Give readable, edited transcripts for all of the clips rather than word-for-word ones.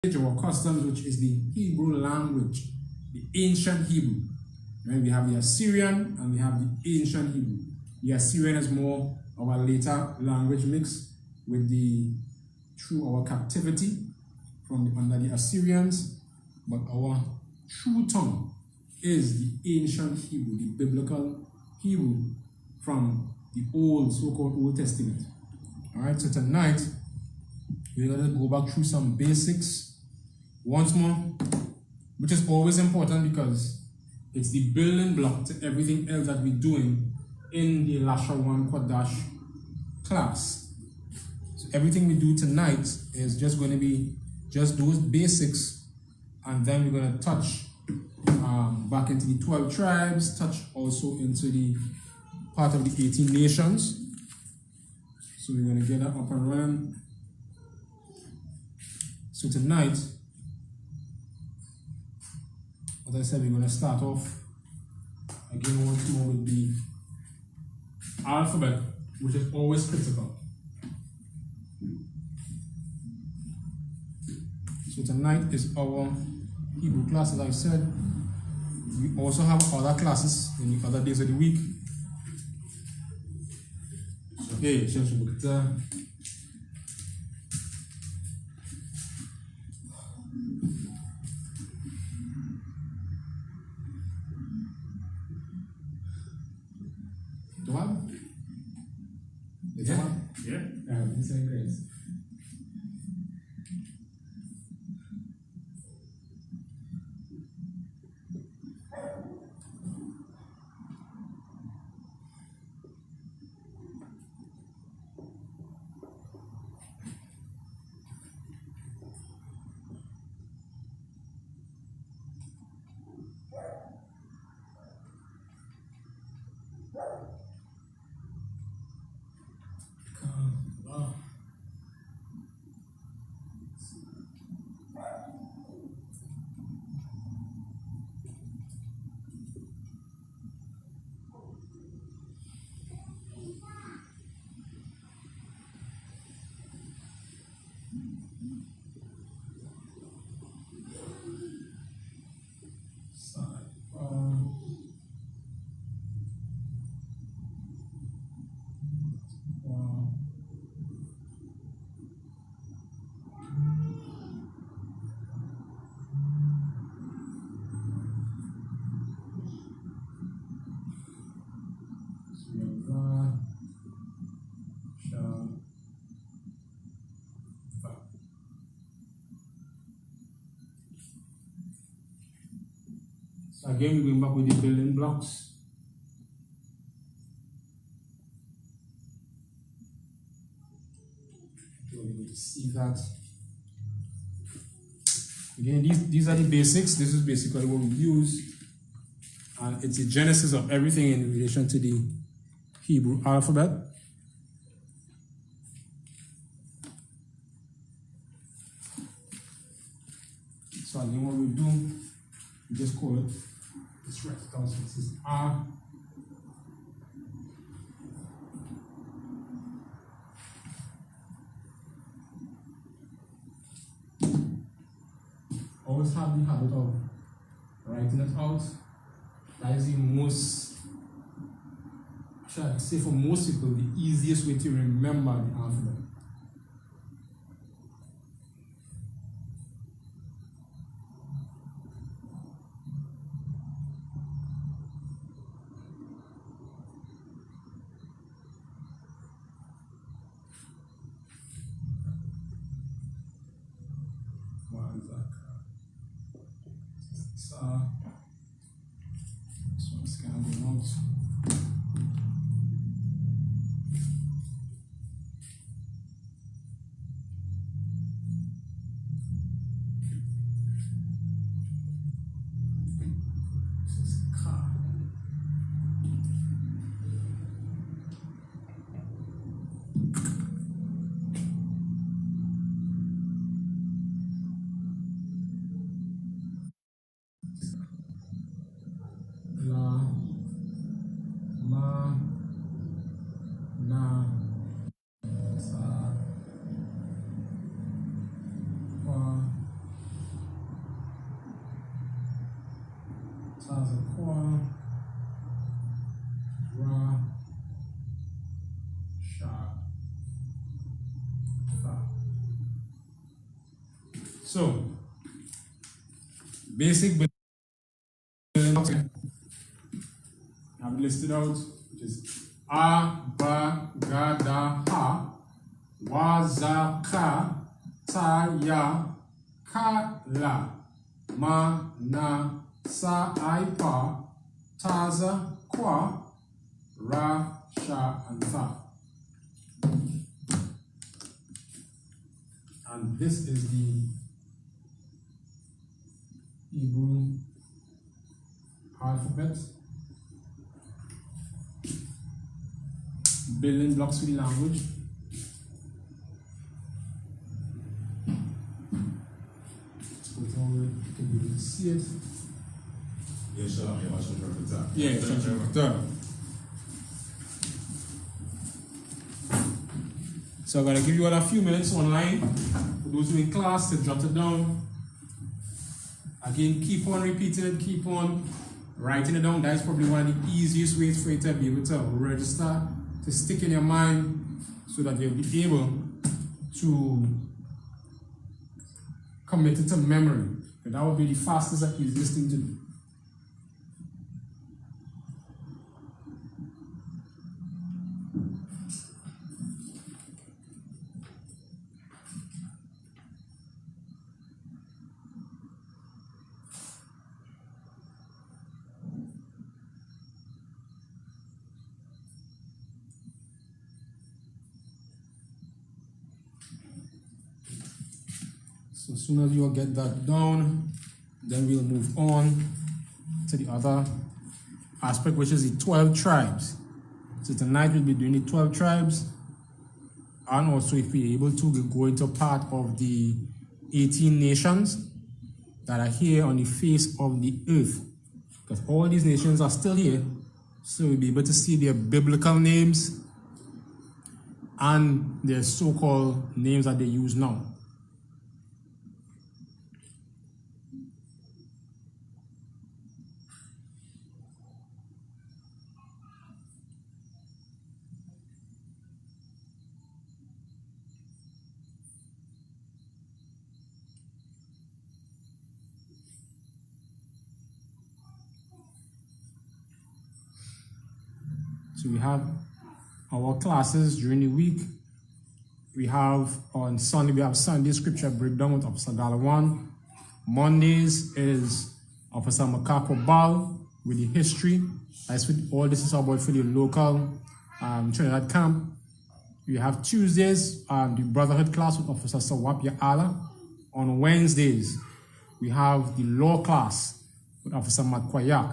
or customs, which is the Hebrew language, the ancient Hebrew. Right? We have the Assyrian and we have the ancient Hebrew. The Assyrian is more of a later language mix with through our captivity under the Assyrians, but our true tongue is the ancient Hebrew, the biblical Hebrew from the so-called Old Testament. All right, so tonight we're going to go back through some basics once more, which is always important because it's the building block to everything else that we're doing in the Lashawan Qadash class. So everything we do tonight is just going to be just those basics, and then we're going to touch back into the 12 tribes, touch also into the part of the 18 nations. So we're going to get that up and running. So tonight, as I said, we're going to start off again once more with the alphabet, which is always critical. So tonight is our Hebrew class, as I said. We also have other classes in the other days of the week. Okay, just look at that. Again, we're going back with the building blocks. You're able to see that. Again, these are the basics. This is basically what we use. And it's the genesis of everything in relation to the Hebrew alphabet. So again, what we do, we just call it, let's write it down. So this is R. Always have the habit of writing it out. That is the most, I say for most people, the easiest way to remember the alphabet. Tazakwa, Ra, Sha, Fa. So, basic building blocks I've listed out, which is A, Ba, Ga, Da, Ha, Wa, Za, Ka, Ta, Ya, Ka, La, Ma, Na, Sa, I, Pa, Taza, Kwa, Ra, Sha, and Fa. And this is the Hebrew alphabet. Building blocks for the language. So you can be able to see it. Yeah, SHALAM, yeah, watch the top. Yeah, so I'm going to give you all a few minutes online for those who are in class to jot it down. Again, keep on repeating it, keep on writing it down. That is probably one of the easiest ways for you to be able to register, to stick in your mind, so that you'll be able to commit it to memory. And that would be the fastest and easiest thing to do. So as soon as you get that down, then we'll move on to the other aspect, which is the 12 tribes. So tonight we'll be doing the 12 tribes, and also if we're able to, we'll go into part of the 18 nations that are here on the face of the earth. Because all these nations are still here, so we'll be able to see their biblical names and their so-called names that they use now. So we have our classes during the week. We have on Sunday, we have Sunday scripture breakdown with Officer Lashawan. Mondays is Officer Makako Bal with the history. That's what all this is about for the local Trinidad camp. We have Tuesdays, the Brotherhood class with Officer SHALAM. On Wednesdays, we have the law class with Officer Matquayak.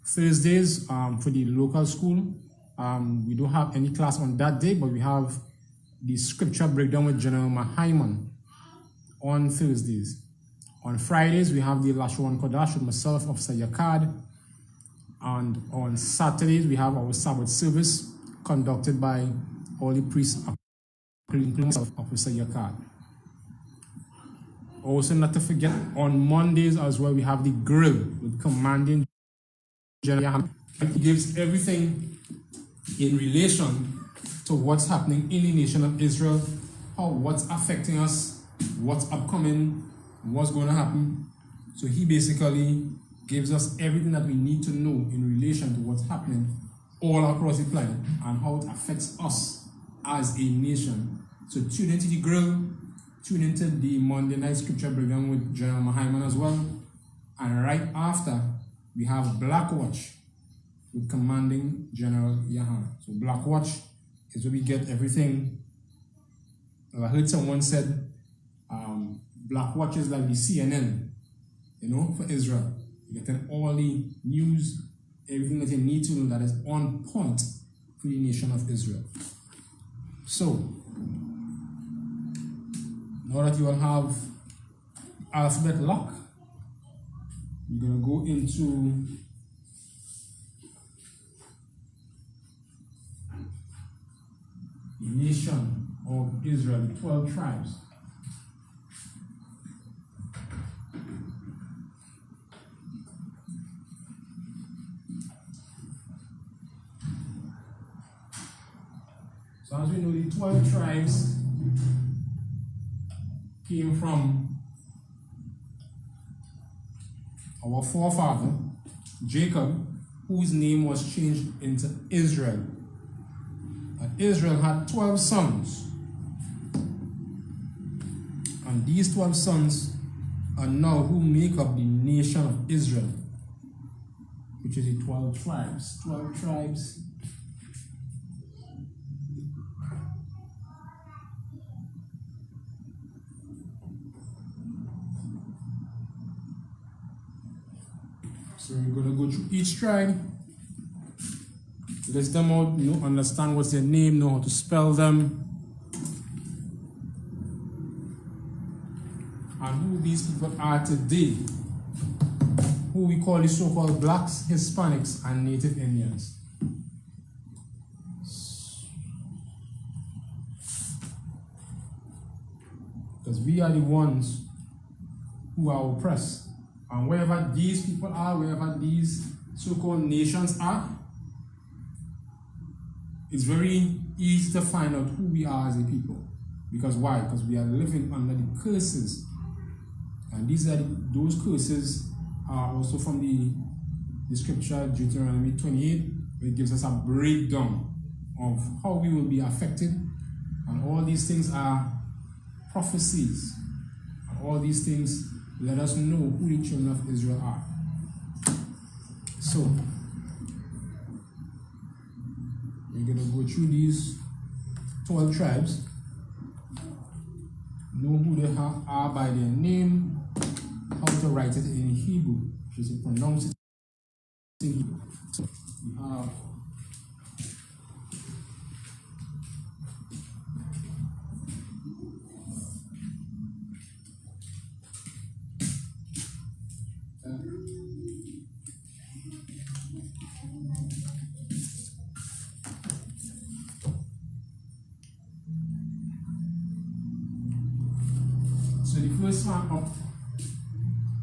Thursdays, for the local school, we don't have any class on that day, but we have the scripture breakdown with General Mahaiman on Thursdays. On Fridays, we have the Lashawan Qadash with myself, Officer Yakad. And on Saturdays, we have our Sabbath service conducted by all the priests, including myself, Officer Yakad. Also, not to forget, on Mondays as well, we have the grill with Commanding General. It gives everything in relation to what's happening in the nation of Israel, what's affecting us, what's upcoming, what's going to happen. So he basically gives us everything that we need to know in relation to what's happening all across the planet and how it affects us as a nation. So tune into the grill, tune into the Monday night scripture breakdown with General Mahaiman as well. And right after, we have Black Watch with Commanding General Yahanna. So Black Watch is where we get everything. I heard someone said Black Watch is like the CNN, for Israel. You get all the news, everything that you need to know that is on point for the nation of Israel. So, now that you all have alphabet lock, we're going to go into the nation of Israel, the 12 tribes. So as we know, the 12 tribes came from our forefather, Jacob, whose name was changed into Israel. And Israel had 12 sons. And these 12 sons are now who make up the nation of Israel, which is the 12 tribes. 12 tribes. So we're going to go through each tribe, list them out, understand what's their name, know how to spell them, and who these people are today, who we call the so-called blacks, Hispanics, and Native Indians. Because we are the ones who are oppressed. And wherever these people are, wherever these so-called nations are, it's very easy to find out who we are as a people. Because why? Because we are living under the curses. And those curses are also from the scripture, Deuteronomy 28, where it gives us a breakdown of how we will be affected. And all these things are prophecies. And all these things let us know who the children of Israel are. So, we're going to go through these 12 tribes, know who they are by their name, how to write it in Hebrew, which is to pronounce it in Hebrew. So, we have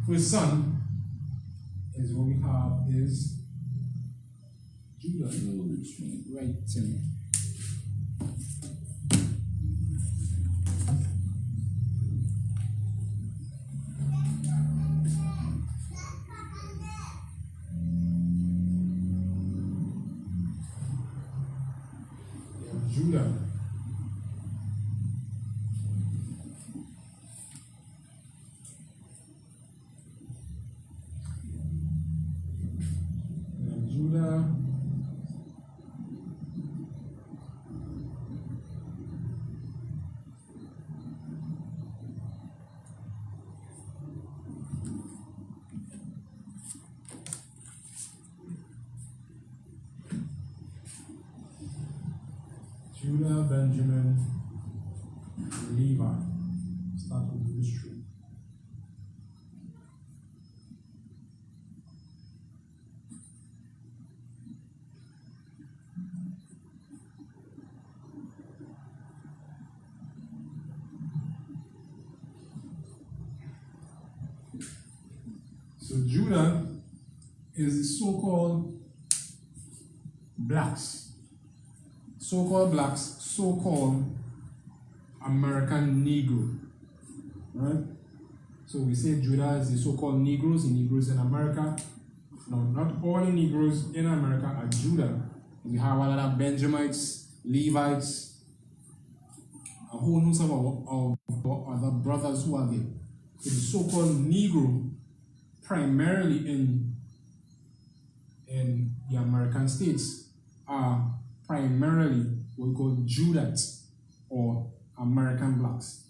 first son is what we have is Judah. Right. Judah. Judah, Benjamin, Levi. Start with this tree. So Judah is the so-called blacks. So-called blacks, so-called American Negro, right? So we say Judah is the so-called Negroes, the Negroes in America. Now, not all the Negroes in America are Judah. We have a lot of Benjamites, Levites, a whole host of our other brothers who are there. So the so-called Negro, primarily in the American states, are primarily what we call Judites or American blacks.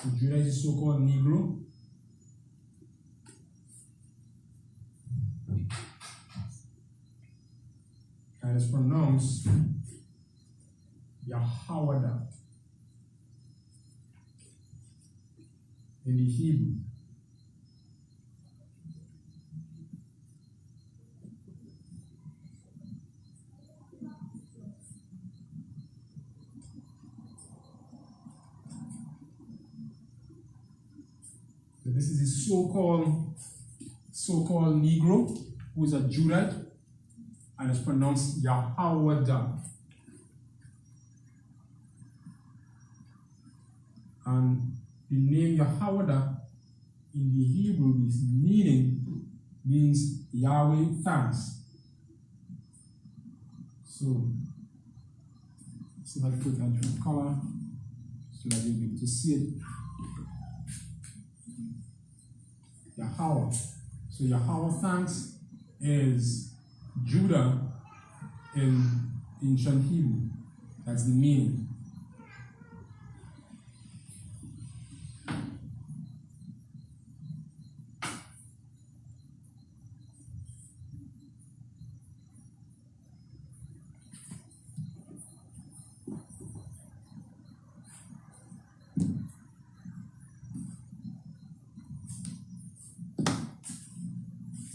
So Judah is a so-called Negro. And it's pronounced Yahawada in the Hebrew. So this is a so-called Negro who is a Judite, and it's pronounced Yahawada. And the name Yahawada in the Hebrew means Yahweh thanks. So, see if I put that different color so that you'll be able to see it. Yahweh. So Yahweh thanks is Judah in ancient Hebrew. That's the meaning.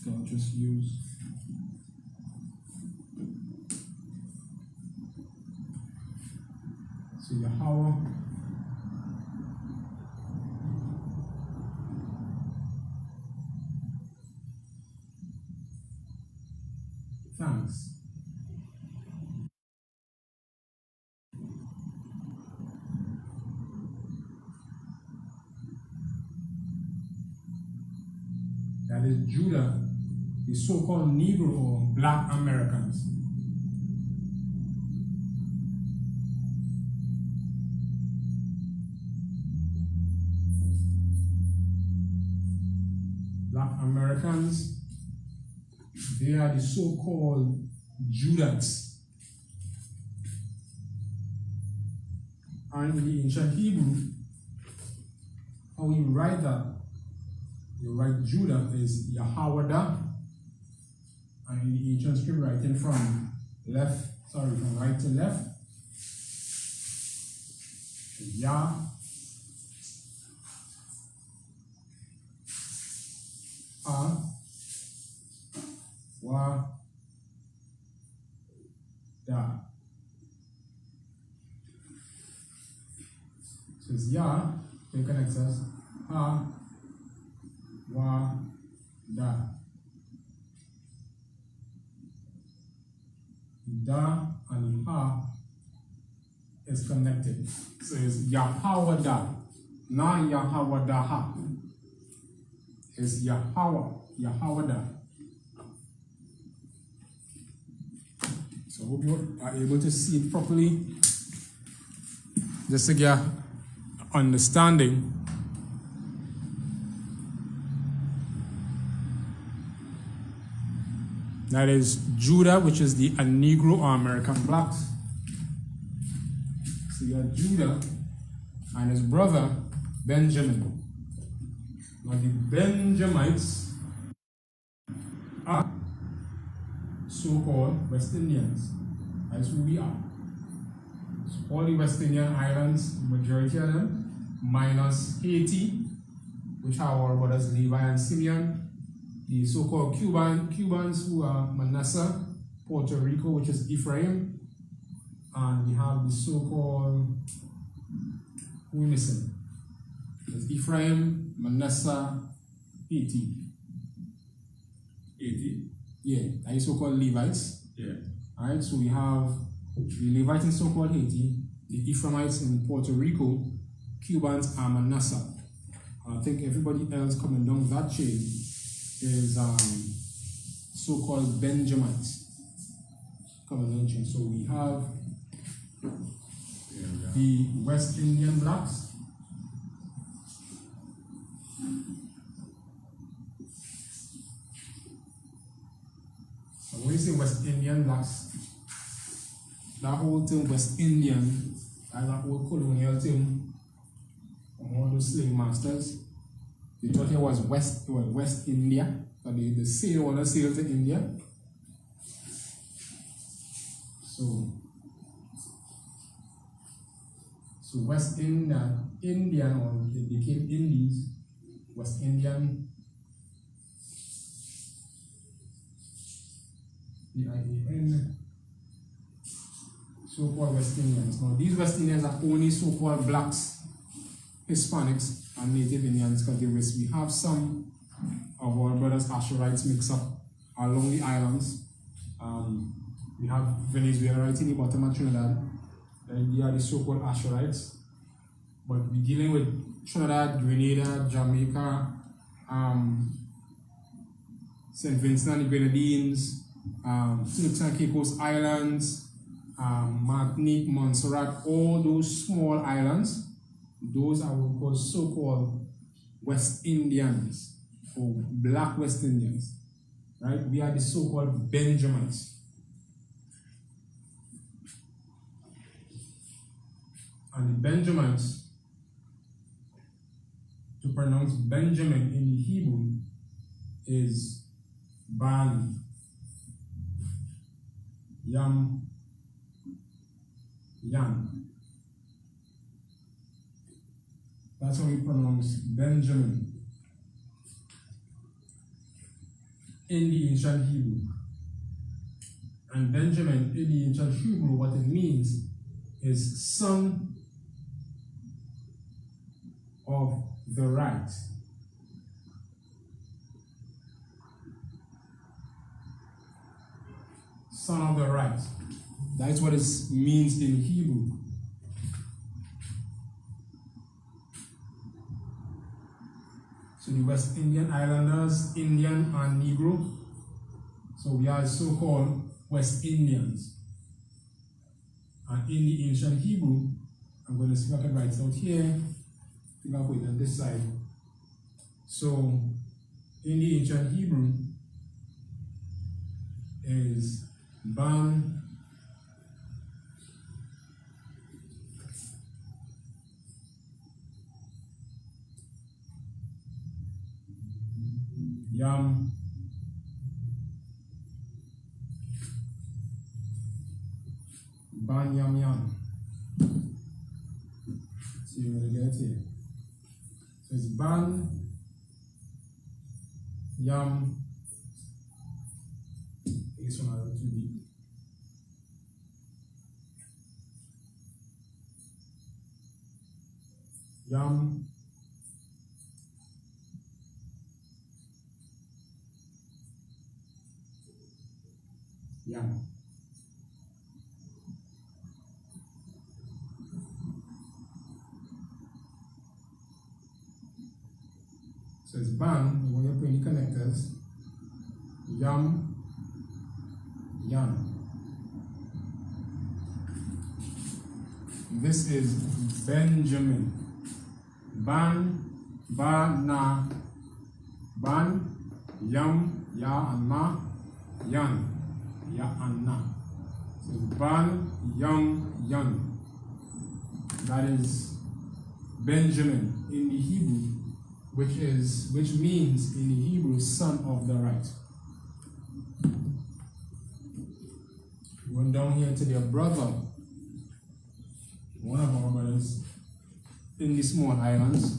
So I'll just use Yahweh thanks. That is Judah, the so-called Negro or Black Americans. Black Americans, they are the so-called Judites. And in the ancient Hebrew, how you write that? You write Judah is Yahawada, and in the ancient script writing from right to left, Yah, Wa, Da. So it's Yah, so it connects us, Ha, Wa, Da. Da and Ha is connected. So it's Yahawada, not Yahawadaha. It's Yahawada. So I hope you are able to see it properly. Just to get understanding. That is Judah, which is the Negro or American blacks. So you have Judah and his brother Benjamin. Now the Benjamites are so-called West Indians. That's who we are. So all the West Indian islands, majority of them, minus Haiti, which have our brothers Levi and Simeon. The so-called Cubans who are Manasseh, Puerto Rico, which is Ephraim, and we have the so-called, who are we missing? There's Ephraim, Manasseh, Haiti. Yeah, that is so-called Levites. Yeah. Alright, so we have the Levites in so-called Haiti, the Ephraimites in Puerto Rico, Cubans, and Manasseh. I think everybody else coming down that chain is so-called Benjamites. So we have the West Indian blacks. So when you say West Indian blacks, that whole term West Indian, that's that whole colonial term from all those slave masters. They thought it was West India, but they sail on a sail to India. So West Indian, or they became Indies, West Indian, D-I-A-N, so-called West Indians. Now these West Indians are only so-called blacks, Hispanics, and Native Indians, because we have some of our brothers Asherites mix up along the islands, We have Venezuela right in the bottom of Trinidad. They are the so-called Asherites. But we're dealing with Trinidad, Grenada, Jamaica, St. Vincent and the Grenadines, Turks and Caicos Islands, Martinique, Montserrat, all those small islands, those are what we call so-called West Indians or Black West Indians. Right? We are the so-called Benjamites. And the Benjamites, to pronounce Benjamin in the Hebrew is Ban, Yam, Yan. That's how we pronounce Benjamin in the ancient Hebrew. And Benjamin in the ancient Hebrew, what it means is son of the right. Son of the right. That's what it means in Hebrew. So the West Indian Islanders, Indian and Negro. So we are so-called West Indians. And in the ancient Hebrew, I'm going to see if I can write it out here. I think I'll put it on this side. So in the ancient Hebrew is Ban, Yam, Ban Yam Yam. See what I get here. So it's Ban Yam. This one a little too deep. Yam. Yam. So it's Ban, when you're putting the connectors, Yam, Yan. This is Benjamin. Ban, Ba, Na, Ban, Yam, Ya, and Na, Yan. Ya and Na. So Ban, Yam, Yan. That is Benjamin in the Hebrew, which means in the Hebrew son of the right. Going down here to their brother, one of our brothers in the small islands,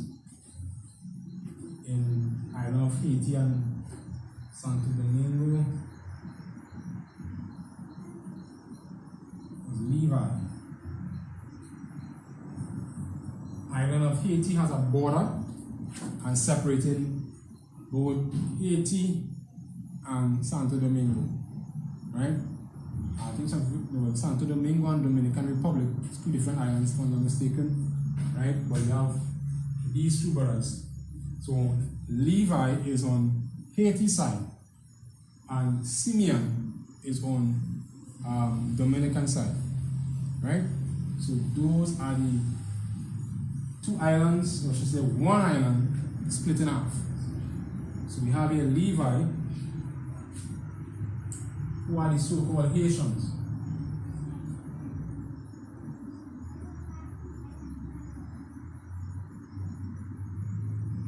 in island of Haiti and Santo Domingo. Levi. Island of Haiti has a border and separating both Haiti and Santo Domingo, right? I think Santo Domingo and Dominican Republic, it's two different islands, if I'm not mistaken, right? But you have these two brothers. So Levi is on Haiti side and Simeon is on Dominican side, right? So those are the two islands, or I should say one island, split in half. So we have here Levi, who are the so-called Haitians.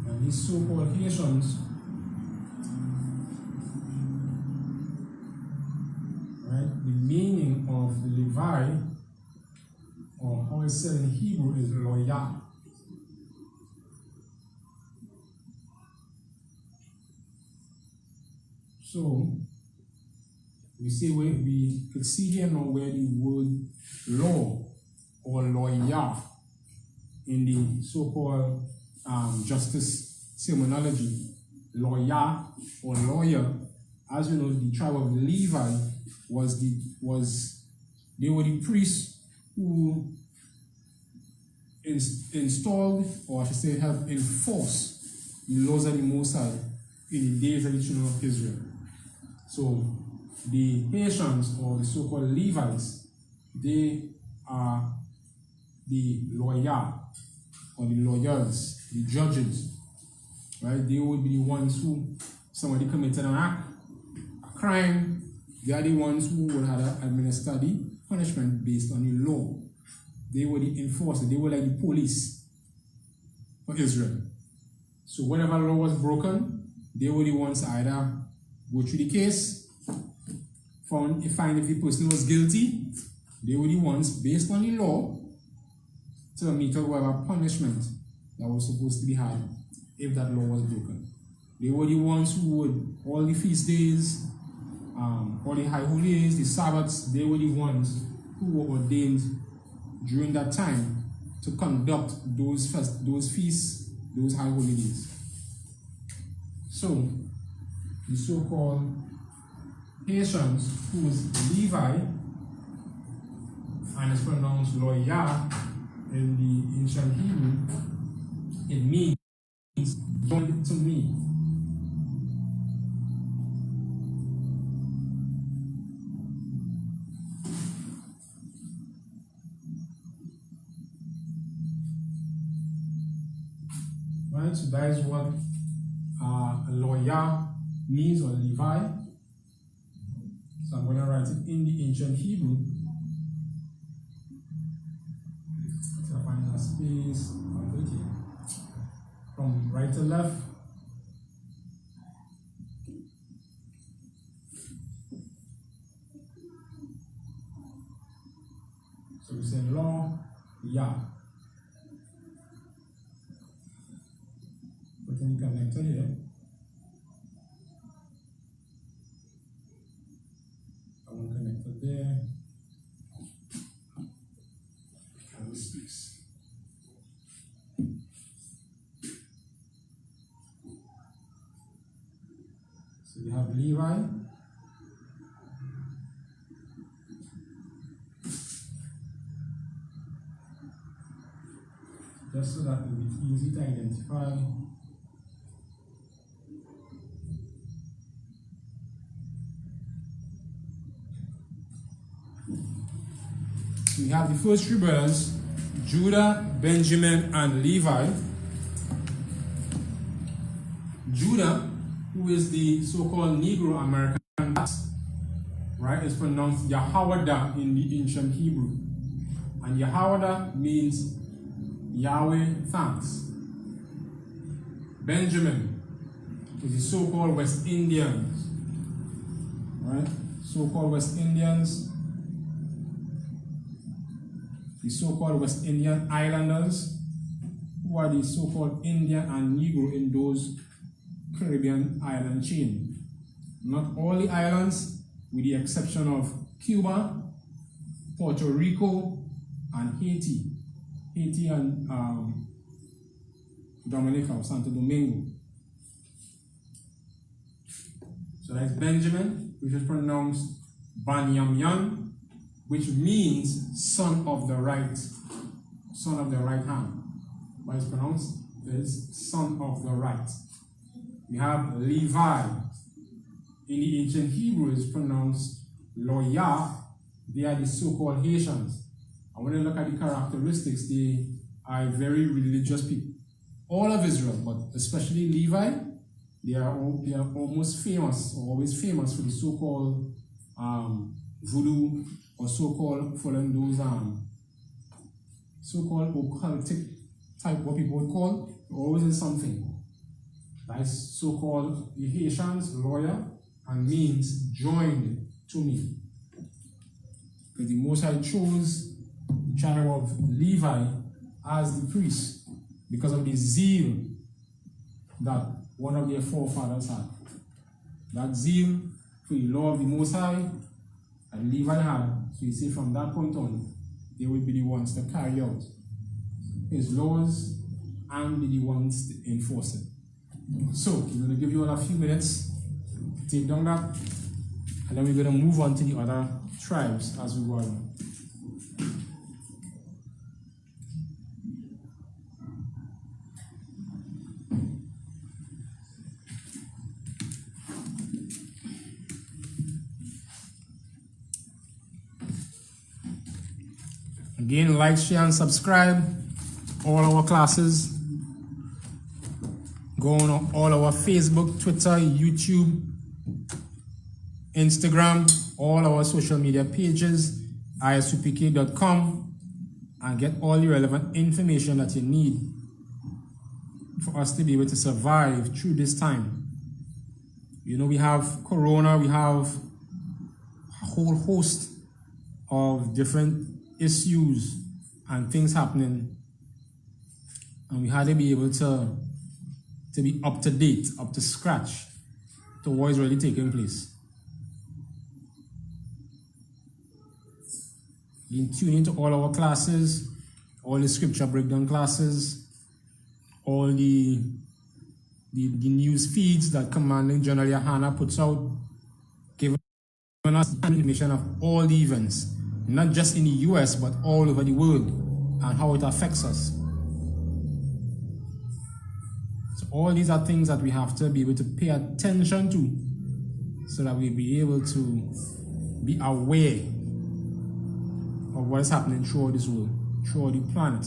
And these so-called Haitians, right, the meaning of Levi, or how it's said in Hebrew, is loyal. So we see where we could see here now where the word law or lawyer in the so-called justice terminology, lawyer or lawyer, as you know, the tribe of Levi they were the priests who installed, or I should say helped enforce the laws of the Most High in the days of the children of Israel. So the Haitians, or the so-called Levites, they are the lawyer, or the lawyers, the judges, right? They would be the ones who, somebody committed an act, a crime, they are the ones who would have to administer the punishment based on the law. They were the enforcers, they were like the police for Israel. So whenever law was broken, they were the ones either go through the case, find if the person was guilty, they were the ones, based on the law, to mete out whatever punishment that was supposed to be had if that law was broken. They were the ones who would, all the feast days, all the high holy days, the Sabbaths, they were the ones who were ordained during that time to conduct those feasts, those high holy days. So, the so-called Haitians, who is Levi, and it's pronounced Loya in the ancient Hebrew, it means joined to me. Right, so that is what a lawyer means, or Levi. So I'm going to write it in the ancient Hebrew. So I find a space, I'll put it here. From right to left. So we say law, yeah. Put in the connector here. I want to connect it there. So we have Levi. Just so that it will be easy to identify. We have the first three brothers, Judah, Benjamin, and Levi. Judah, who is the so-called Negro American, right, is pronounced Yahawada in the ancient Hebrew. And Yahawada means Yahweh thanks. Benjamin is the so-called West Indians, right? So-called West Indians, the so-called West Indian Islanders, who are the so-called Indian and Negro in those Caribbean island chain. Not all the islands, with the exception of Cuba, Puerto Rico, and Haiti. Haiti and Dominica, or Santo Domingo. So that's Benjamin, which is pronounced Banyamyan, which means son of the right hand. But it's pronounced as son of the right. We have Levi. In the ancient Hebrew, it's pronounced Loya. They are the so-called Haitians. And when you look at the characteristics, they are very religious people. All of Israel, but especially Levi, they are almost famous, or always famous for the so-called voodoo, or so-called following those so-called occultic type, what people would call, always in something. That is so-called the Haitians, lawyer, and means joined to me. Because the Most High chose the tribe of Levi as the priest because of the zeal that one of their forefathers had. That zeal for the law of the Most High and Levi had. So you see, from that point on, they would be the ones to carry out his laws and be the ones to enforce it. So, I'm going to give you all a few minutes to take down that And then we're going to move on to the other tribes as we go along. Again, like, share, and subscribe. All our classes. Go on all our Facebook, Twitter, YouTube, Instagram, all our social media pages, ISUPK.com, and get all the relevant information that you need for us to be able to survive through this time. You know, we have Corona, we have a whole host of different issues and things happening, and we had to be able to be up to date, up to scratch to what is really taking place. You can tune into all our classes, all the scripture breakdown classes, all the news feeds that Commanding General Yahanna puts out, giving us information of all the events, not just in the US, but all over the world, and how it affects us. So all these are things that we have to be able to pay attention to, so that we'll be able to be aware of what is happening throughout this world, throughout the planet.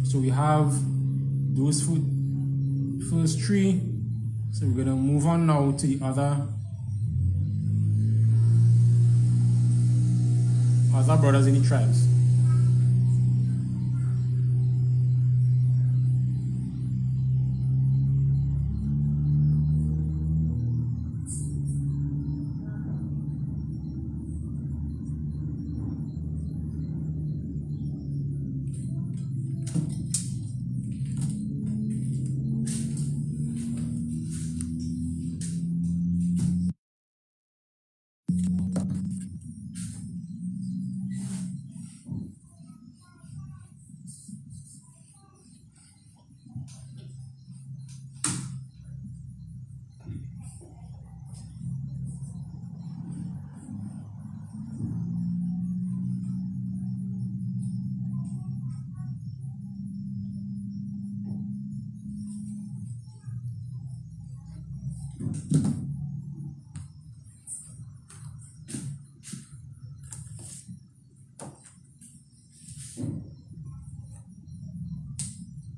So we have those first three. So we're going to move on now to the other brothers in the tribes.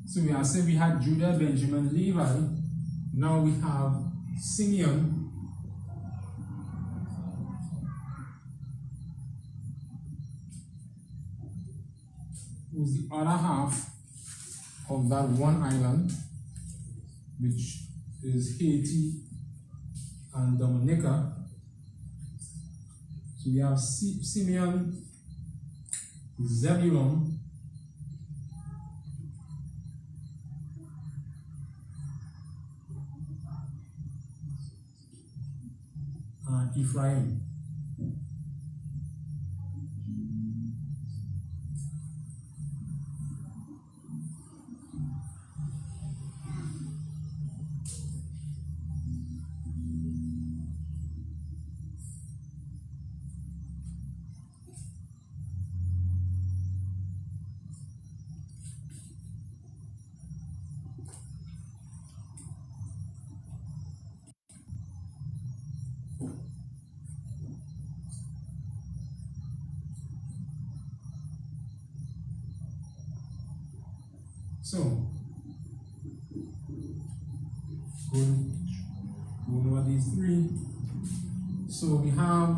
So we have said we had Judah, Benjamin, Levi. Now we have Simeon, who's the other half of that one island, which is Haiti and Dominica. So we have Simeon, Zebulun, and Ephraim. So, going over these three. So we have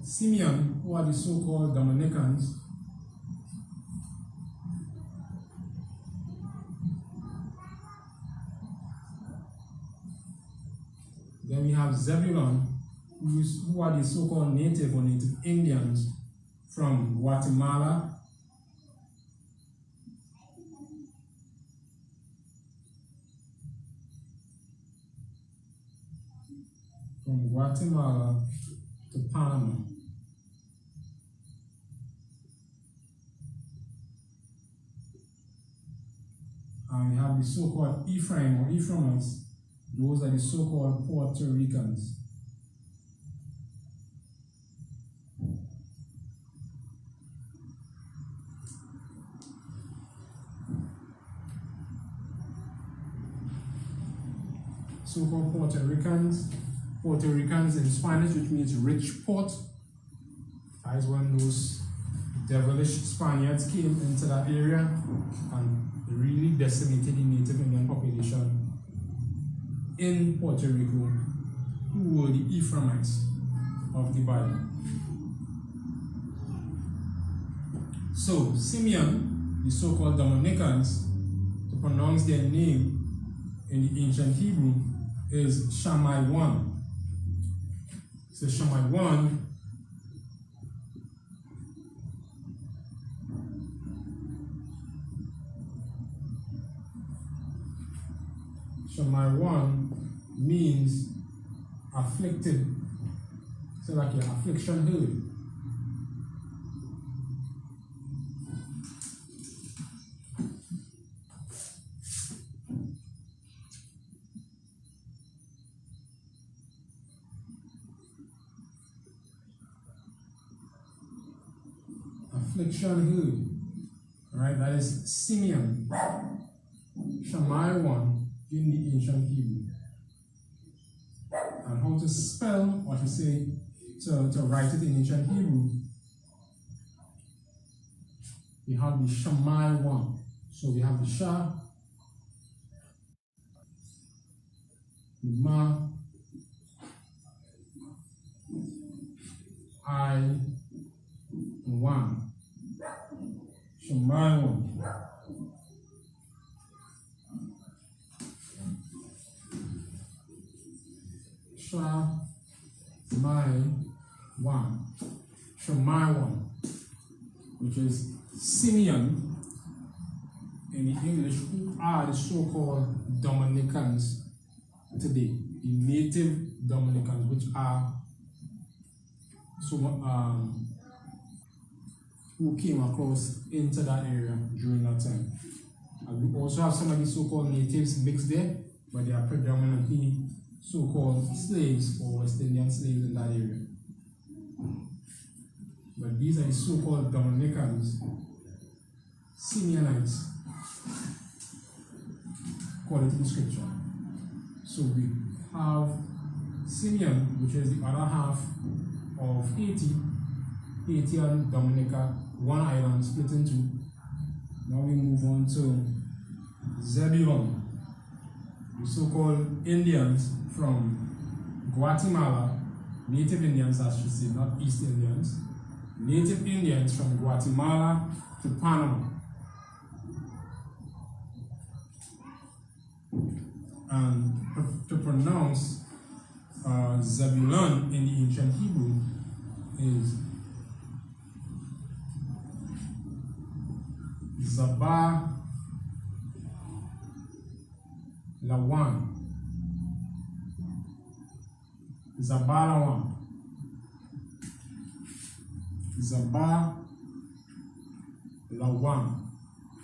Simeon, who are the so-called Dominicans. Then we have Zebulun, who are the so-called native or native Indians from Guatemala. From Guatemala to Panama. And we have the so-called Ephraim or Ephraimites. Those are the so-called Puerto Ricans. So-called Puerto Ricans. Puerto Ricans in Spanish, which means rich port. As one knows, devilish Spaniards came into that area and really decimated the native Indian population in Puerto Rico, who were the Ephraimites of the Bible. So, Simeon, the so-called Dominicans, to pronounce their name in the ancient Hebrew is Shammai 1. So Shammai 1 means afflicted. So like your affliction heard. Affliction heard. Alright, that is Simeon. Shammai 1 in the ancient Hebrew. And how to spell, or to say, to write it in ancient Hebrew, we have the Shammai 1. So we have the Sha, the Ma, I, and 1. Shammai 1. Shammai 1, which is Simeon in the English, who are the so-called Dominicans today, the native Dominicans, which are who came across into that area during that time. And we also have some of the so-called natives mixed there, but they are predominantly so-called slaves or West Indian slaves in that area. But these are the so-called Dominicans, Simeonites, according to the scripture. So we have Simeon, which is the other half of Haiti and Dominica, one island split in two. Now we move on to Zebulon, the so-called Indians from Guatemala, native Indians, I should say, not East Indians, native Indians from Guatemala to Panama. And to pronounce Zebulon in the ancient Hebrew is Zabalawan. Zabalawan.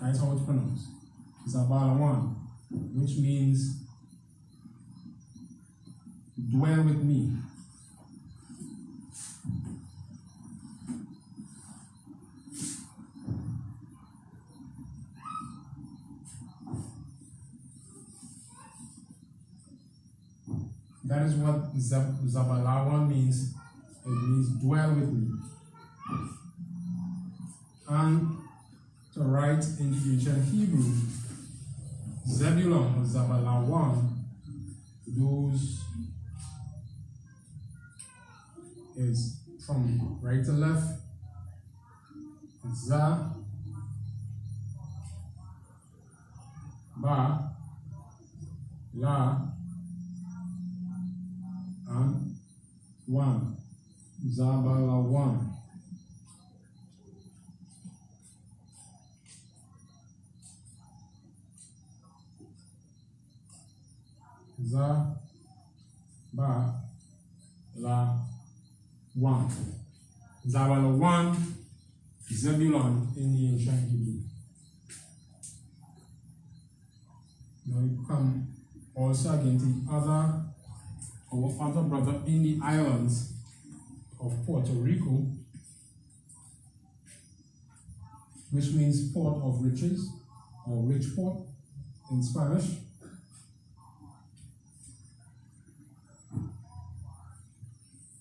That's how it's pronounced. Zabalawan, which means dwell with me. That is what Zabalawan means. It means dwell with me. And to write in the ancient Hebrew, Zebulon or Zabalawan, those is from right to left. Za, Ba, La, and 1. Zabalawan. Za, Ba, La, 1. Zabalawan, Zebulon in the ancient Hebrew. Now we come also again to the our other brother in the islands of Puerto Rico, which means port of riches or rich port in Spanish.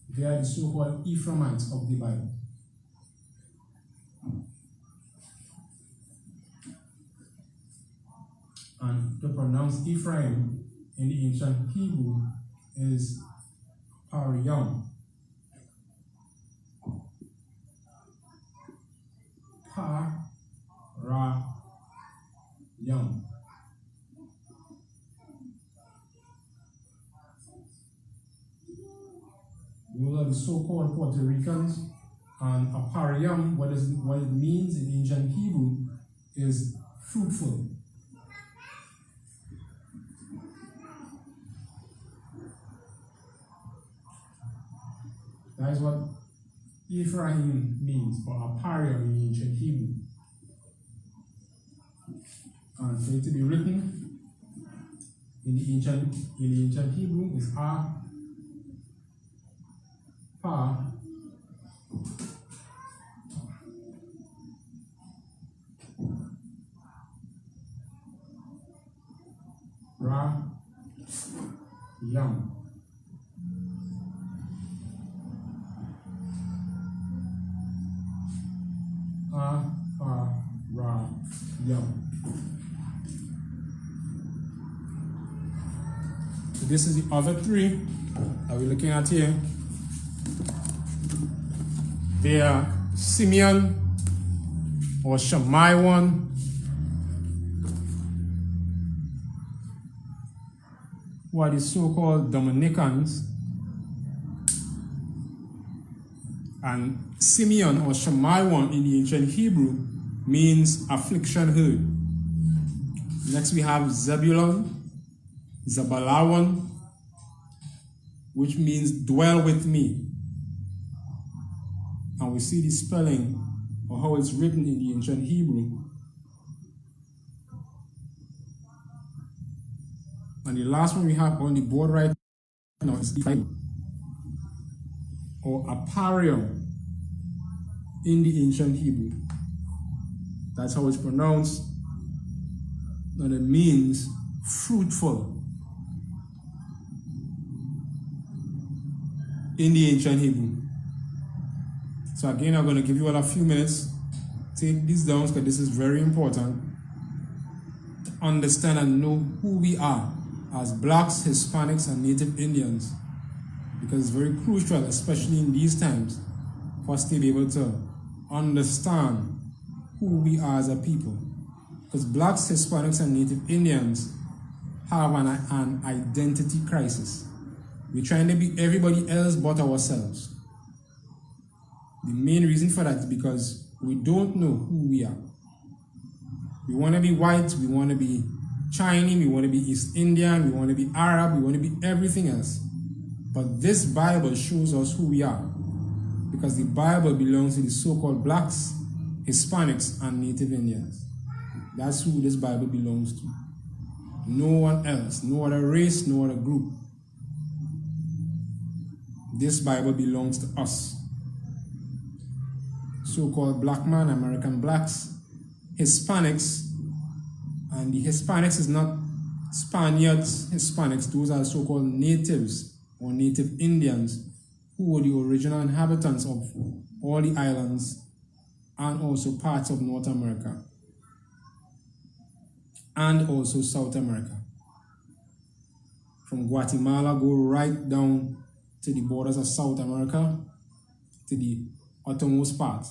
They are the so-called Ephraimites of the Bible. And to pronounce Ephraim in the ancient Hebrew is Parayam. Parayam. Those are the so-called Puerto Ricans. And Parayam, what it means in ancient Hebrew is fruitful. That is what Ephraim means, or Apariam in ancient Hebrew. And for it to be written in the ancient Hebrew is Yam. Yam. So this is the other three that we're looking at here. They are Simeon or Shamaiwan, who are the so-called Dominicans, and Simeon or Shamaiwan in the ancient Hebrew means affliction heard. Next we have Zebulon, Zabalawan, which means dwell with me. And we see the spelling or how it's written in the ancient Hebrew. And the last one we have on the board right now is Ephraim or Aparium in the ancient Hebrew. That's how it's pronounced. And it means fruitful in the ancient Hebrew. So again, I'm going to give you all a few minutes. Take this down because this is very important to understand and know who we are as blacks, Hispanics, and Native Indians. Because it's very crucial, especially in these times, for us to be able to understand who we are as a people. Because blacks, Hispanics, and Native Indians have an identity crisis. We're trying to be everybody else but ourselves. The main reason for that is because we don't know who we are. We want to be white, we want to be Chinese, we want to be East Indian, we want to be Arab, we want to be everything else. But this Bible shows us who we are. Because the Bible belongs to the so-called blacks, Hispanics, and Native Indians. That's who this Bible belongs to. No one else, no other race, no other group. This Bible belongs to us. So-called black man, American blacks, Hispanics, and the Hispanics is not Spaniards, Hispanics, those are so-called natives or Native Indians who were the original inhabitants of all the islands and also parts of North America and also South America. From Guatemala, go right down to the borders of South America, to the uttermost part.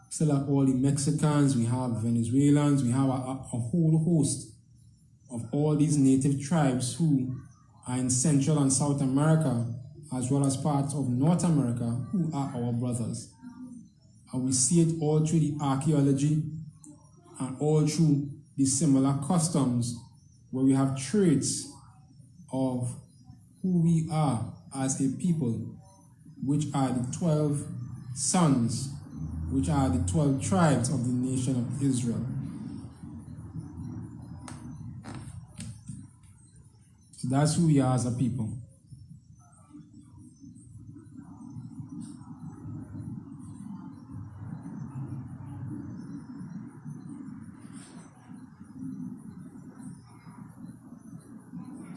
Still have all the Mexicans, we have Venezuelans, we have a whole host of all these native tribes who are in Central and South America, as well as parts of North America, who are our brothers. And we see it all through the archaeology and all through the similar customs where we have traits of who we are as a people, which are the 12 sons which are the 12 tribes of the nation of Israel. So that's who we are as a people.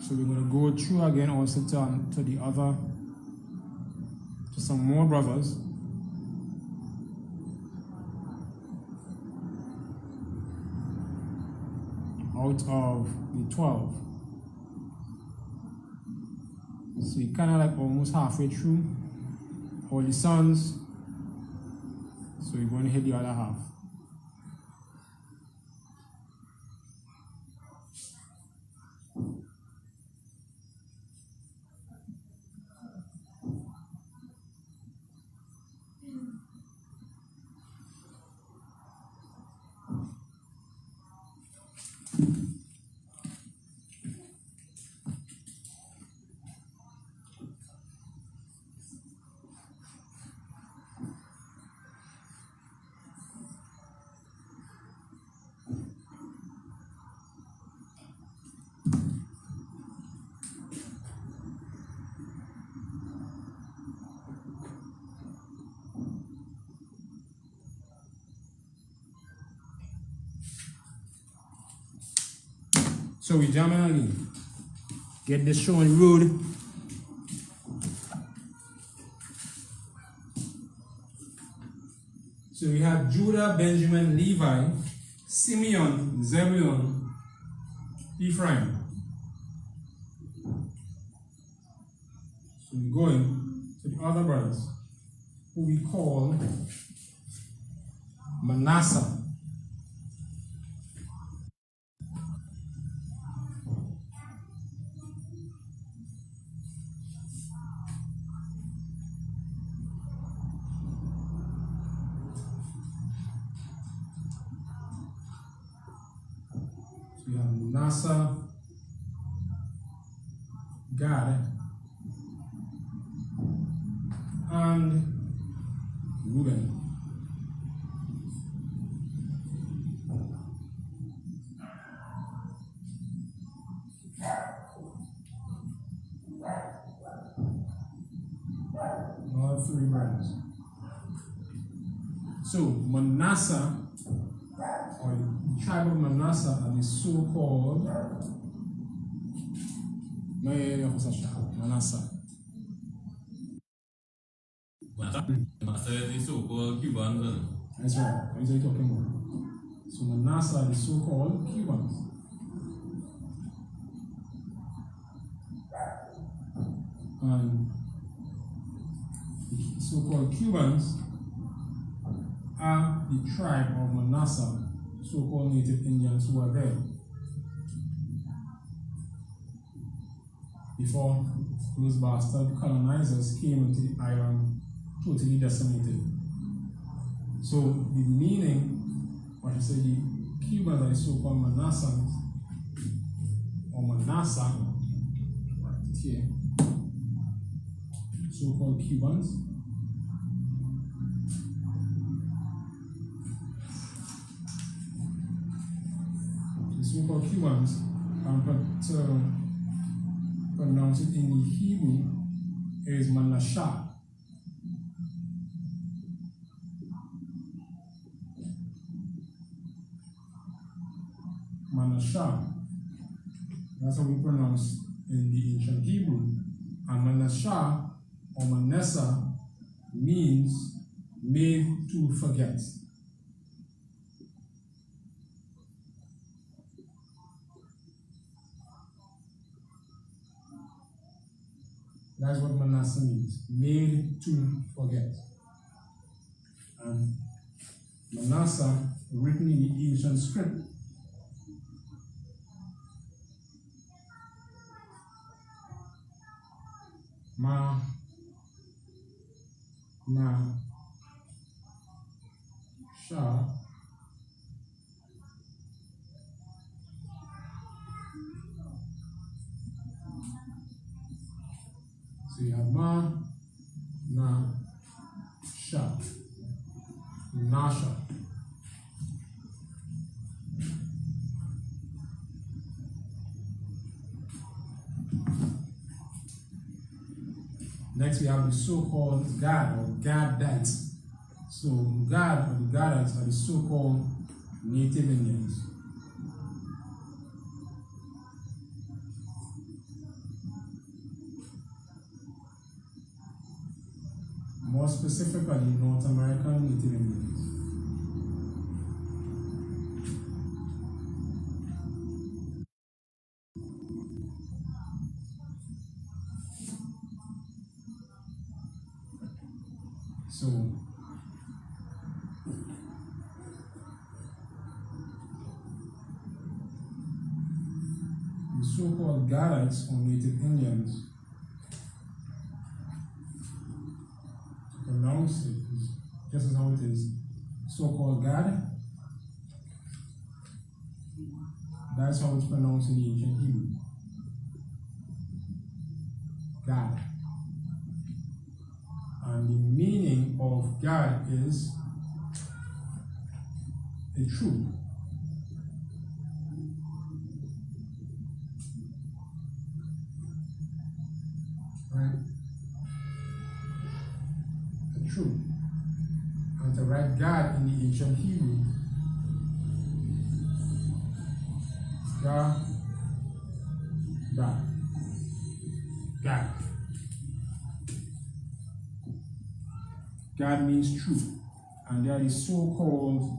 So we're going to go through again also to the other, to some more brothers. Out of the 12. So we kind of like almost halfway through. All the sons. So we're going to hit the other half. So we jump in again. Get this show on the road. So we have Judah, Benjamin, Levi, Simeon, Zebulun, Ephraim. So we're going to the other brothers, who we call Manasseh. We have Manasseh, Gad, and Reuben. All three brothers. So Manasseh, or the tribe of Manasseh, are the so-called Manasseh. Manasseh is the so-called Cubans. That's right. What are you talking about? So Manasseh are the so-called Cubans. And the so-called Cubans are the tribe of Manasseh, so-called native Indians who are there. Before those bastard colonizers came into the island, totally decimated. So the meaning, what you say, the Cubans are the so-called Manassans, or Manasseh, right here, so-called Cubans. The so-called Cubans, to pronounce it in the Hebrew, is Manasseh. Manasseh. That's how we pronounce in the ancient Hebrew. And Manasseh or Manasseh means made to forget. That's what Manasseh means, made to forget. And Manasseh, written in the ancient script, Ma, Na, Sha, so you have Ma, Na, Sha. Next, we have the so-called Gad or Gadites. So, Gad or the Gadites are the so-called Native Indians. More specifically, North American Native Indians. So, the so-called Gadites or Native Indians, to pronounce it is just as how it is, so-called Gad. That's how it's pronounced in the ancient Hebrew. Gad. And the meaning of Gad is a troop. Right? A troop. And to write Gad in the ancient Hebrew, Gad. Gad means troop, and they are the so-called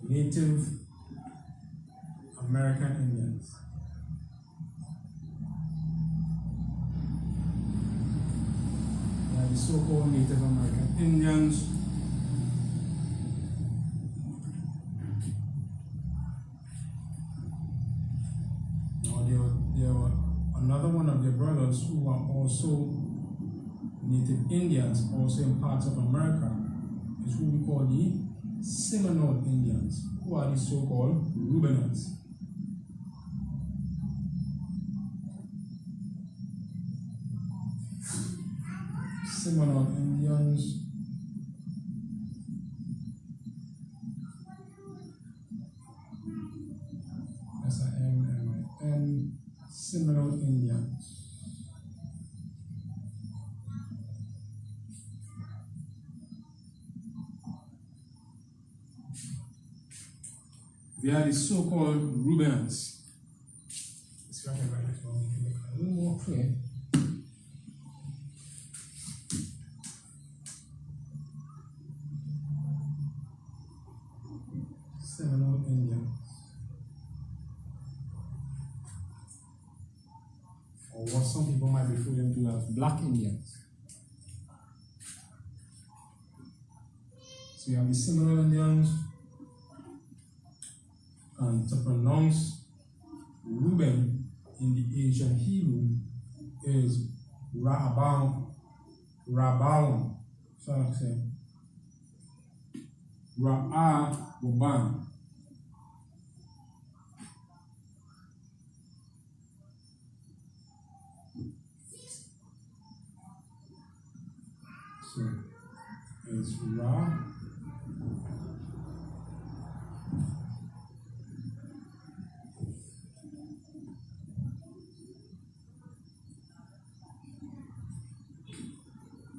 Native American Indians. They are the so-called Native American Indians. Now there were another one of their brothers who are also Native Indians, also in parts of America, is who we call the Seminole Indians, who are the so-called Reubenites. Seminole Indians. S-I-M-M-I-N, Seminole Indians. They are the so-called Reubenites. Let's see if I can write it down, make it a little more clear. Seminole Indians. Or what some people might refer them to as Black Indians. So you have the Seminole Indians. And to pronounce Reuben in the ancient Hebrew is Rabaum. So I say Ra'aban. So it's Ra.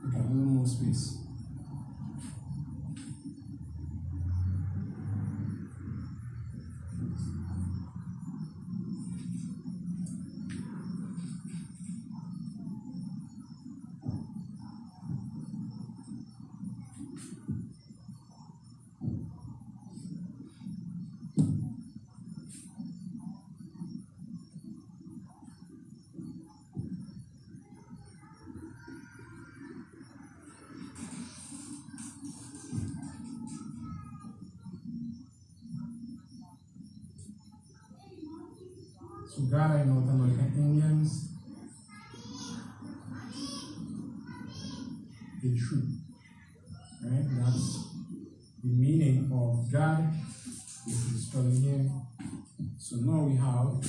Okay, a little more space. So Ghana and North American Indians, the truth, right? That's the meaning of God, which is spelling here. So now we have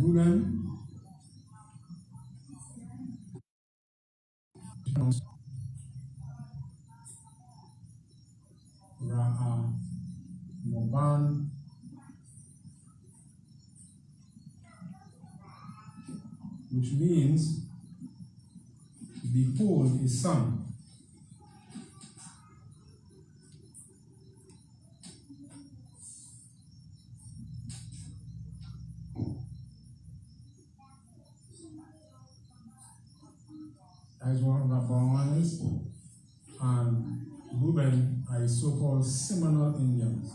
Reuben, Laban, which means behold his son. That is what Laban is. And Reuben are so-called Seminole Indians.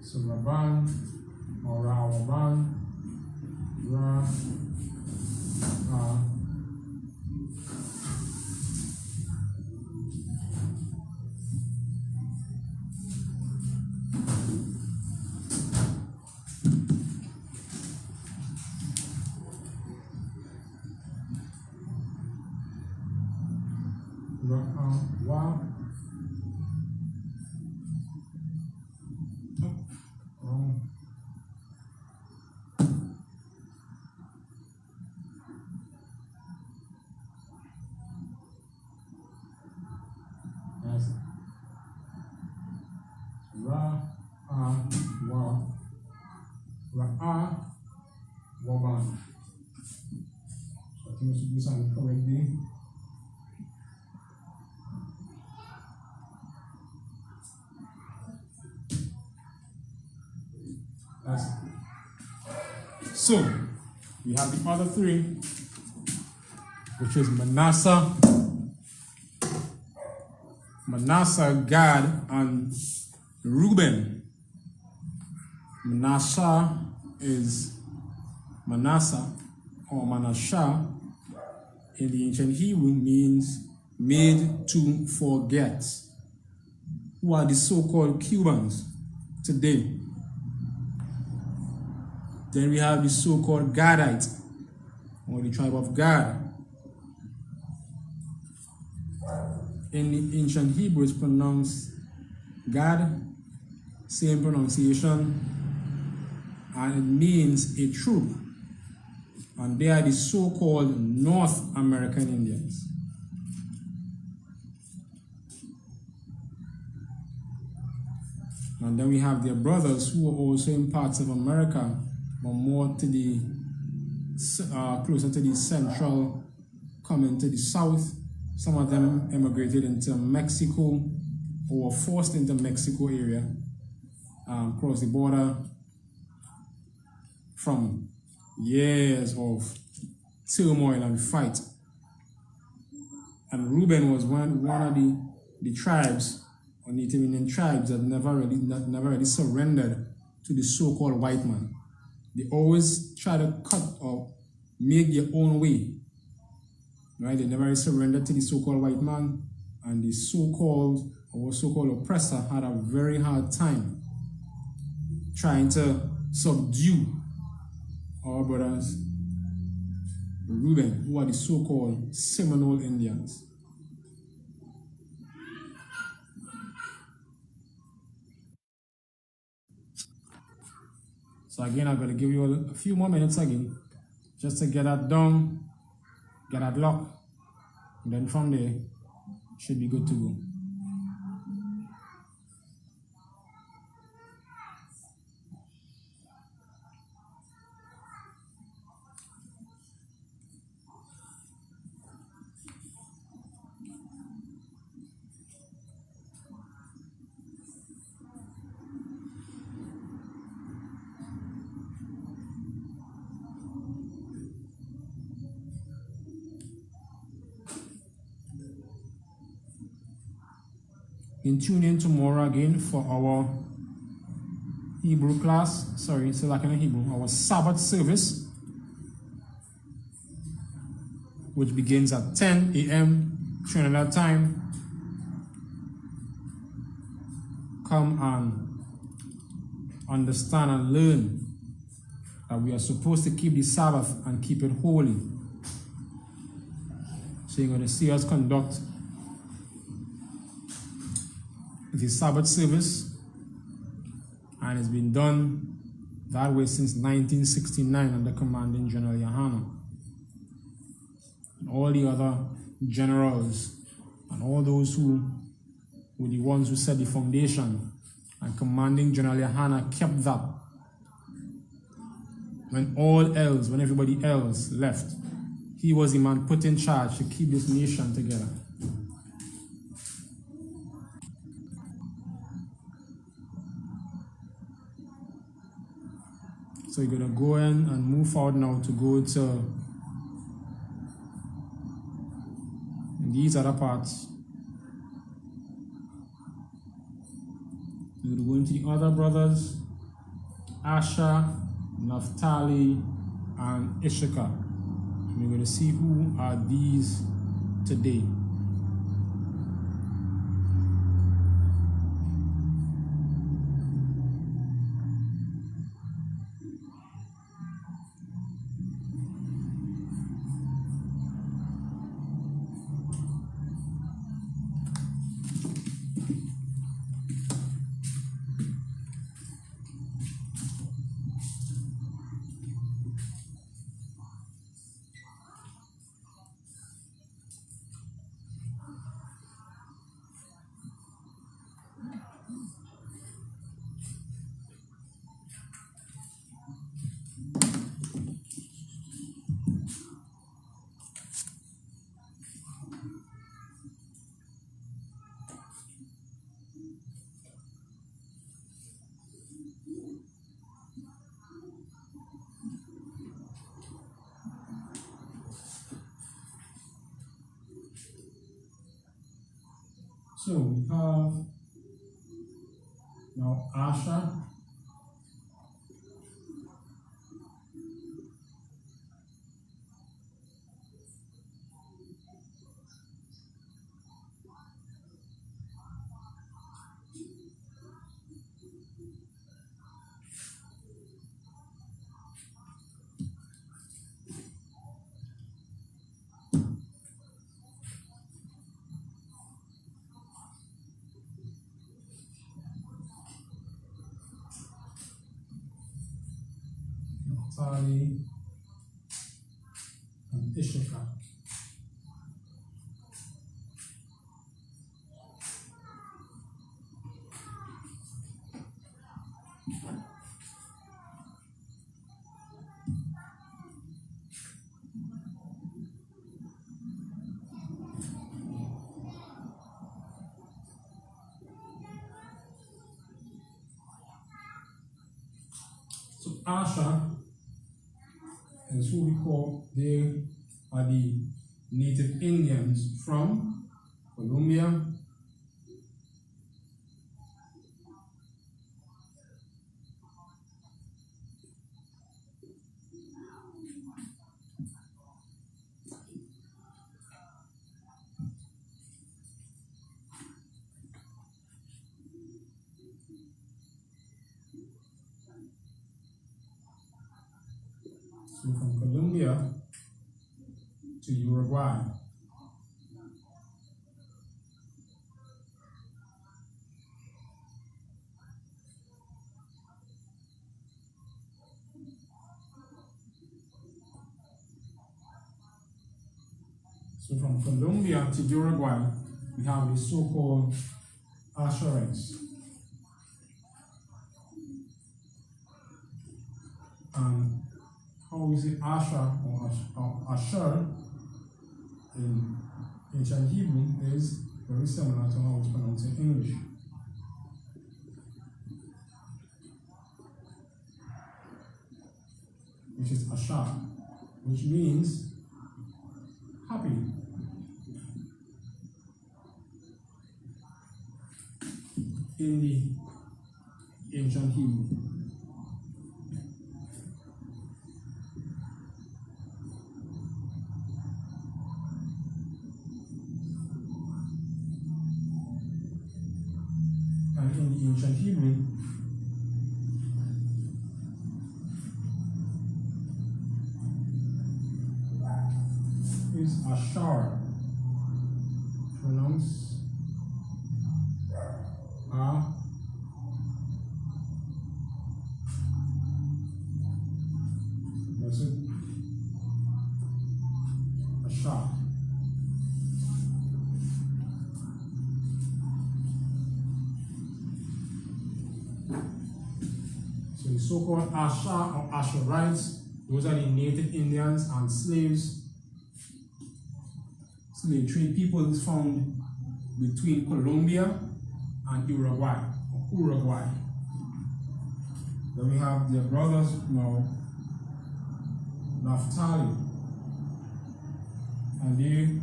So Laban, or Laban, Waban. So I think we should do something correctly. That's it. So we have the other three, which is Manasseh, Gad, and Reuben. Manasseh is Manasseh or Manasseh in the ancient Hebrew means made to forget. Who are the so-called Cubans today? Then we have the so-called Gadites, or the tribe of Gad. In the ancient Hebrew, it's pronounced Gad, same pronunciation, and it means a troop. And they are the so-called North American Indians. And then we have their brothers who are also in parts of America, but more to the closer to the central, coming to the south. Some of them emigrated into Mexico or were forced into Mexico area, across the border from years of turmoil and fight. And Reuben was one of the tribes, or Native Indian tribes, that never really surrendered to the so-called white man. They always try to cut or make their own way. Right? They never really surrendered to the so-called white man, and the so-called oppressor had a very hard time trying to subdue our brothers Reuben, who are the so-called Seminole Indians. So again, I'm going to give you a few more minutes again, just to get that done, get that locked, and then from there, should be good to go. And tune in tomorrow again for our Hebrew class. Sorry, it's like in Hebrew. Our Sabbath service, which begins at 10 a.m. Trinidad time. Come and understand and learn that we are supposed to keep the Sabbath and keep it holy. So you're going to see us conduct the Sabbath service, and it's been done that way since 1969 under Commanding General Yahanna. And all the other generals and all those who were the ones who set the foundation, and Commanding General Yahanna kept that. When everybody else left, he was the man put in charge to keep this nation together. So you're going to go in and move forward now to go to these other parts. You're going to go into the other brothers, Asher, Naphtali, and Issachar. And you're going to see who are these today. So we have now Asher, Naphtali, and Issachar. So Asher is who we call, they are the native Indians from Colombia, so from Colombia to Uruguay. So from Colombia to Uruguay, we have the so-called Asherites. And how we say Asher or Asher in ancient Hebrew is very similar to how it's pronounced in English. Which is Asher, which means happy. In the ancient Hebrew. And in the ancient Hebrew, is Ashar. Pronounce that's it. Ashar. So the so-called Ashar or Asherites, those are the native Indians and slaves, slave trade peoples found between Colombia and Uruguay. Then we have their brothers now, Naphtali, and they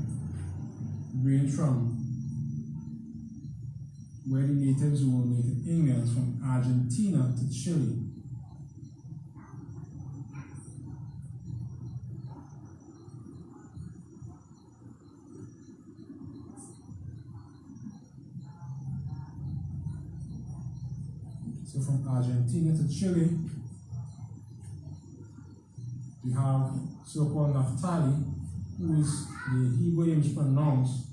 range from where the natives were native Indians from Argentina to Chile. So from Argentina to Chile, we have so-called Naphtali, who is the Hebrew name is pronounced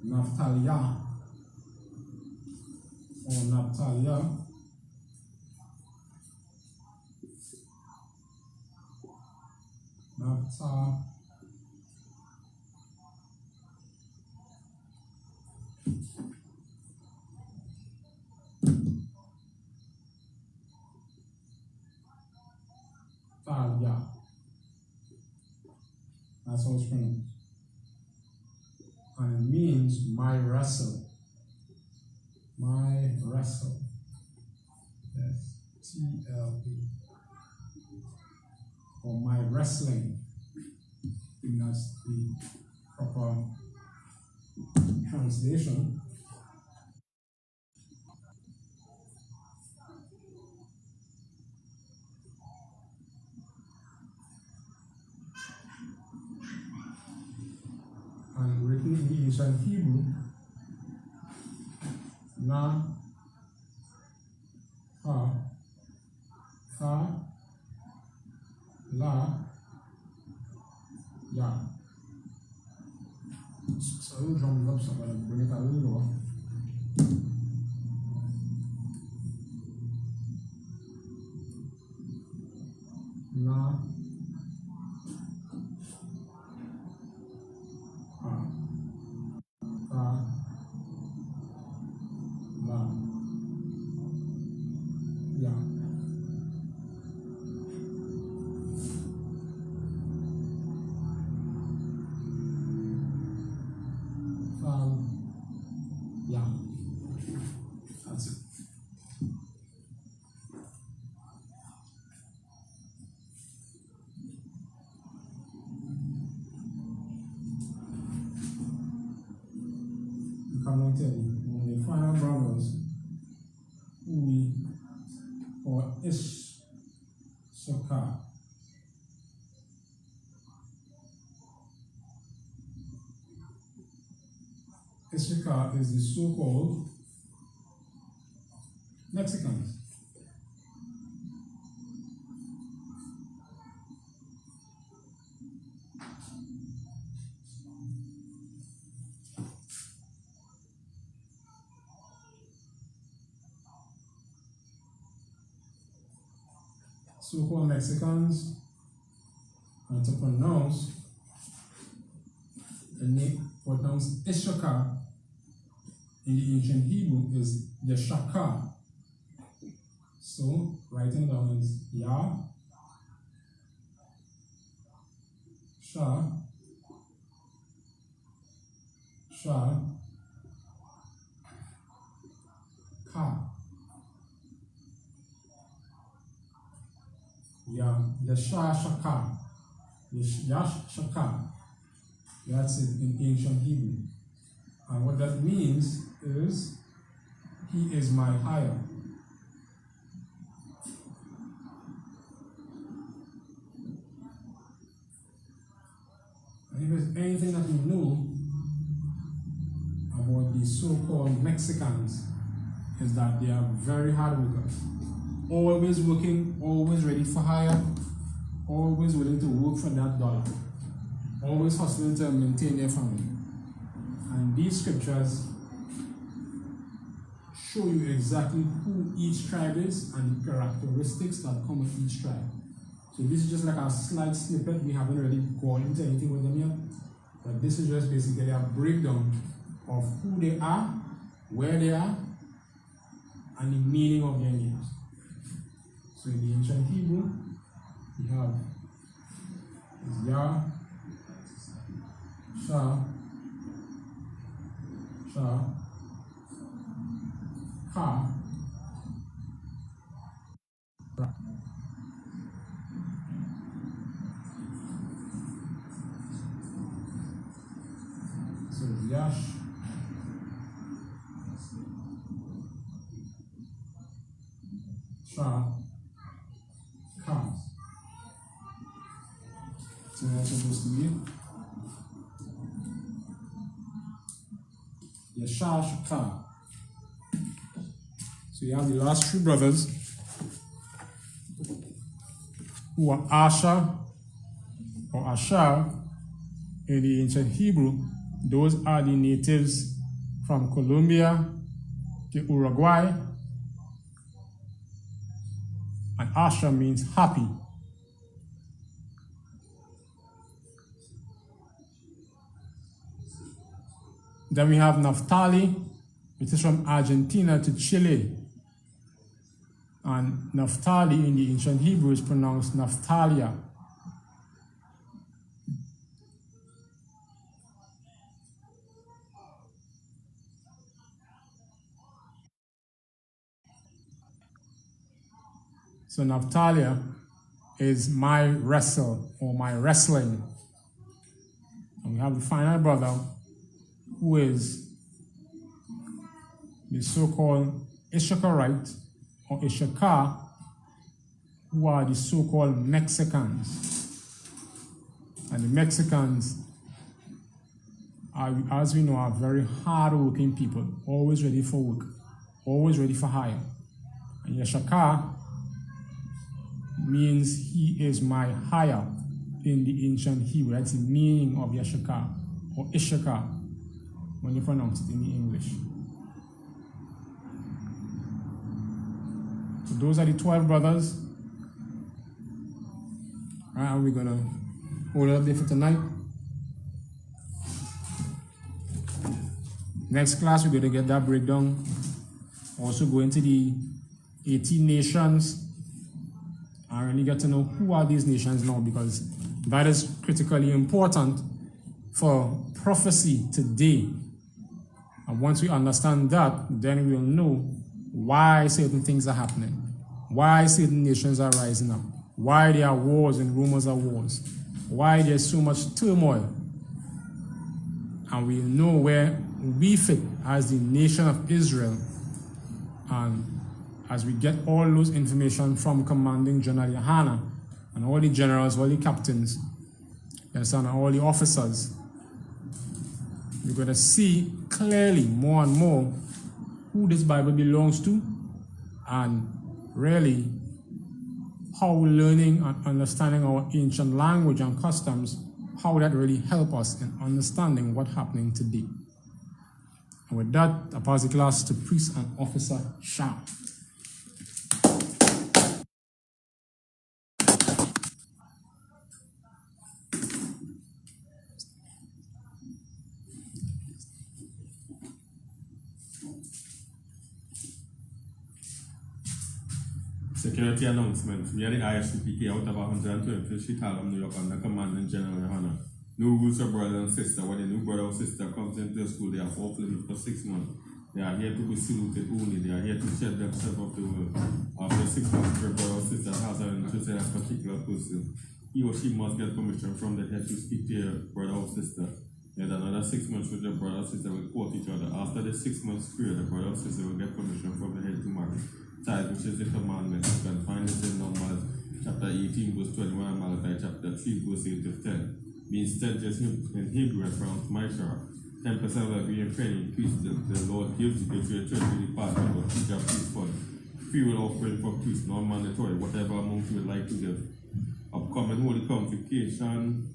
Naphtaliah or Naphtaliah. Talia. That's how it's pronounced. And it means my wrestle. My wrestle. Yes. T-L-E. Or my wrestling. I think that's the proper translation. And written in ancient Hebrew, na, ha, fa, la, ya. So I will drum it up so I can bring it a little lower. Na, that's it. You cannot tell you. When they find our brothers, who we call I.S.U.P.K. I.S.U.P.K is the so-called Mexicans. So-called Mexicans, and to pronounce the name pronounced I.S.U.P.K in the ancient Hebrew is Yeshaka. So writing down is Ya, Sha, Ka. Yashashaka. Yashashaka. That's it in ancient Hebrew. And what that means is, he is my hire. And if there's anything that we know about the so-called Mexicans, is that they are very hard workers. Always working, always ready for hire, always willing to work for that dollar. always hustling to maintain their family. And these scriptures show you exactly who each tribe is and the characteristics that come with each tribe. So this is just like a slight snippet. We haven't really gone into anything with them yet. But this is just basically a breakdown of who they are, where they are, and the meaning of their names. So in the ancient Hebrew, we have Yah, Shah, Ka, Ra. So Yash, Shah, Ka. So that's supposed to be Yashash Ka. So you have the last three brothers who are Asher or Asher in the ancient Hebrew. Those are the natives from Colombia to Uruguay. And Asher means happy. Then we have Naphtali, which is from Argentina to Chile. And Naphtali in the ancient Hebrew is pronounced Naphtalia. So Naphtalia is my wrestle or my wrestling. And we have the final brother who is the so-called I.S.U.P.K or I.S.U.P.K, who are the so-called Mexicans. And the Mexicans are, as we know, are very hard-working people, always ready for work, always ready for hire. And I.S.U.P.K means he is my hire in the ancient Hebrew. That's the meaning of I.S.U.P.K or I.S.U.P.K when you pronounce it in the English. So those are the 12 brothers. All right, we're gonna hold it up there for tonight. Next class, we're gonna get that breakdown. Also go into the 18 nations and really get to know who are these nations now, because that is critically important for prophecy today. And once we understand that, then we'll know why certain things are happening, why certain nations are rising up, why there are wars and rumors of wars, why there's so much turmoil. And we'll know where we fit as the nation of Israel. And as we get all those information from Commanding General Yohanna and all the generals, all the captains, and all the officers, we're going to see clearly more and more who this Bible belongs to, and really how learning and understanding our ancient language and customs, how that really help us in understanding what's happening today. And with that, I pass the class to Priest and Officer Shah. Security announcement. We are the I.S.U.P.K out of 120 SHALAM, New York, under Commanding General Yohanna. No rules for brother and sister. When a new brother or sister comes into the school, they are off limit for 6 months. They are here to be saluted only. They are here to shed themselves of the world. After 6 months, your brother or sister has an interest in a particular person, he or she must get permission from the head to speak to your brother or sister. Then another 6 months with your brother or sister will court each other. After the 6 months period, the brother or sister will get permission from the head to marry. Tithe, which is the commandment. You can find this in Numbers chapter 18, verse 21, and Malachi chapter 3, verse 8 to 10. Means 10 just in Hebrew and pronounced Mishar. 10% of every penny increase the Lord gives you if your treasury department or teacher priest fund. Free will offering for priests, non-mandatory, whatever amount you would like to give. Upcoming holy convocation,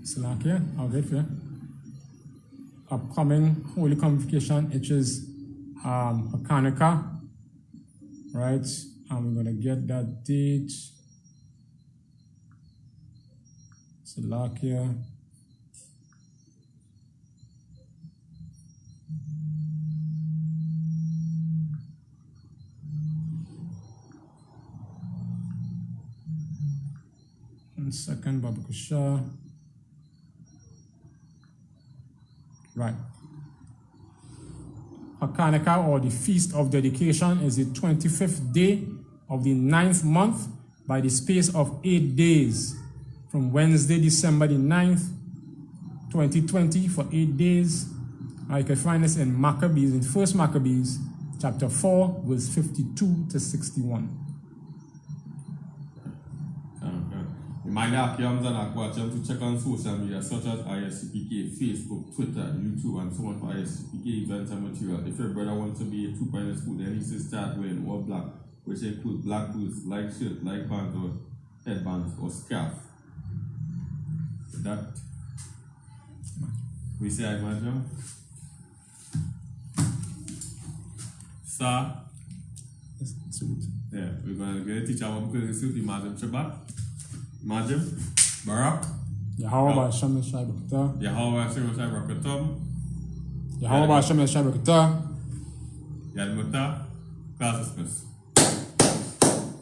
Salakia, I'll wait for you. Upcoming Holy Convocation, which is Hanukkah, right? And we're going to get that date. Salakia. One second, Babakusha. Right. Hanukkah, or the Feast of Dedication, is the 25th day of the 9th month by the space of 8 days, from Wednesday, December the 9th, 2020, for 8 days. You can find this in Maccabees, in 1 Maccabees, chapter 4, verse 52 to 61. You might have to check on social media such as I.S.U.P.K, Facebook, Twitter, YouTube, and so on for I.S.U.P.K events and material. If your brother wants to be a trooper in the school, then he should start wearing all black, which includes black boots, light shirt, light pants, or headbands, or scarf. That we say I imagine. Sir? Yeah, we're going to get a teacher what we call the Imagine Shabbat. Imagine Barak. Yahweh Hashem Shai B'Kata. Yahweh Hashem Shai B'Kata. Yahweh Hashem Shai B'Kata. Yad Muta. Class dismissed.